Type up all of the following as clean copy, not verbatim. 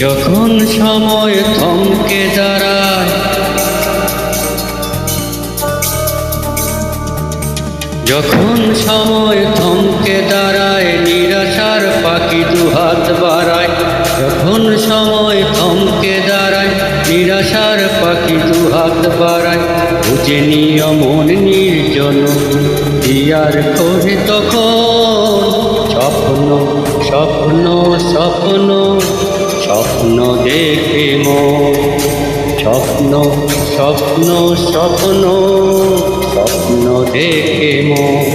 যখন সময় থমকে দাঁড়ায়, যখন সময় থমকে দাঁড়ায়, নিরাশার পাখি দুহাত বাড়ায়। যখন সময় থমকে দাঁড়ায়, নিরাশার পাখি দুহাত বাড়ায়। বুঝে নিও মন নির্জন, দিয়ার করে তখন স্বপ্ন স্বপ্ন স্বপ্ন স্বপ্ন দেখে মন, স্বপ্ন স্বপ্ন স্বপ্ন স্বপ্ন দেখে মন।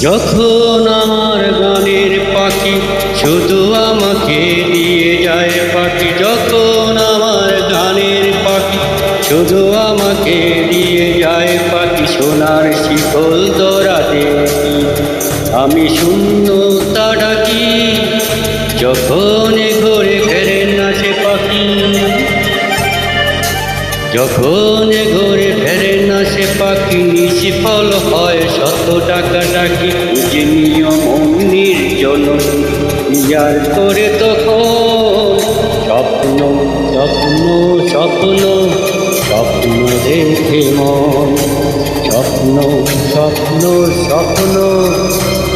যখন আমার গানের পাখি শুধু আমাকে দিয়ে যায় পাখি, যখন আমার গানের পাখি শুধু আমাকে দিয়ে যায় পাখি, সোনার শিকল দরাতে আমি শূন্যতা ডাকি। যখন ঘুরে ফেরে না সে পাখি, যখন ঘুরে ফেরে না সে পাখি, নিষ্ফল হয় শত টাকা ডাকি। বুঝে নিও মন নির্জন, ইয়ার করে তখন স্বপ্ন স্বপ্ন স্বপ্ন স্বপ্ন দেখে মন, স্বপ্ন স্বপ্ন স্বপ্ন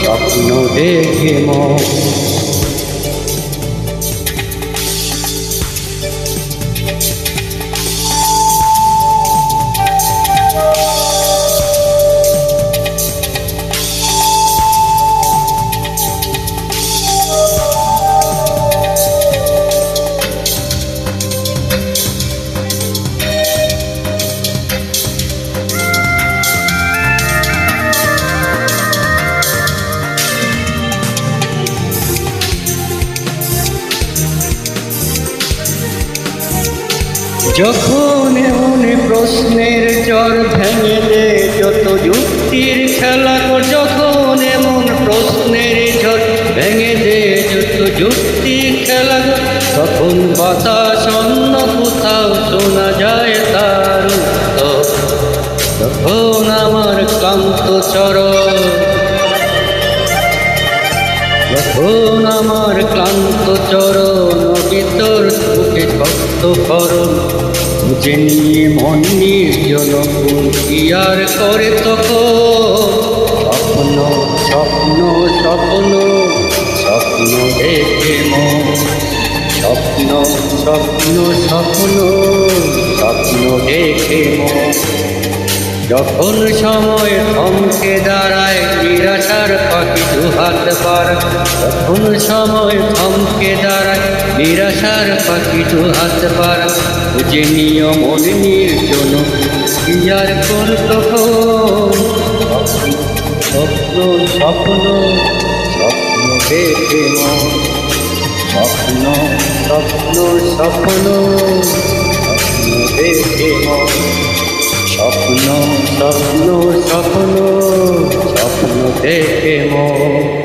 স্বপ্ন দেখে মন। যখন এমন প্রশ্নের জ্বর ভেঙে দে যত যুক্তির খেলা কর, যখন এমন প্রশ্নের ঝড় ভেঙে দে যত যুক্তির খেলা কর, তখন বাতাস অন্য কোথাও শোনা যায় তার উত্তর। তখন আমার ক্লান্ত চরণ, যখন আমার ক্লান্ত চরণ ভিতর বুকে শক্ত করণ, বুঝে নিয়ে মন নির্জন আর করে তখন স্বপ্ন স্বপ্ন স্বপ্ন স্বপ্ন দেখে মন, স্বপ্ন স্বপ্ন স্বপ্ন স্বপ্ন দেখে মন। যখন সময় থমকে দাঁড়ায়, নিরাশার পাখি দুহাত বাড়ায়। যখন সময় থমকে দাঁড়ায়, নিরাশার পাখি দুহাত বাড়ায়। বুঝে নিও মন নির্জন, ইয়ার কর তখন স্বপ্ন স্বপ্ন স্বপ্ন দেখে মন, স্বপ্ন স্বপ্ন স্বপ্ন স্বপ্ন দেখে মন, স্বপ্ন স্বপ্ন স্বপ্ন স্বপ্ন দেখে মন।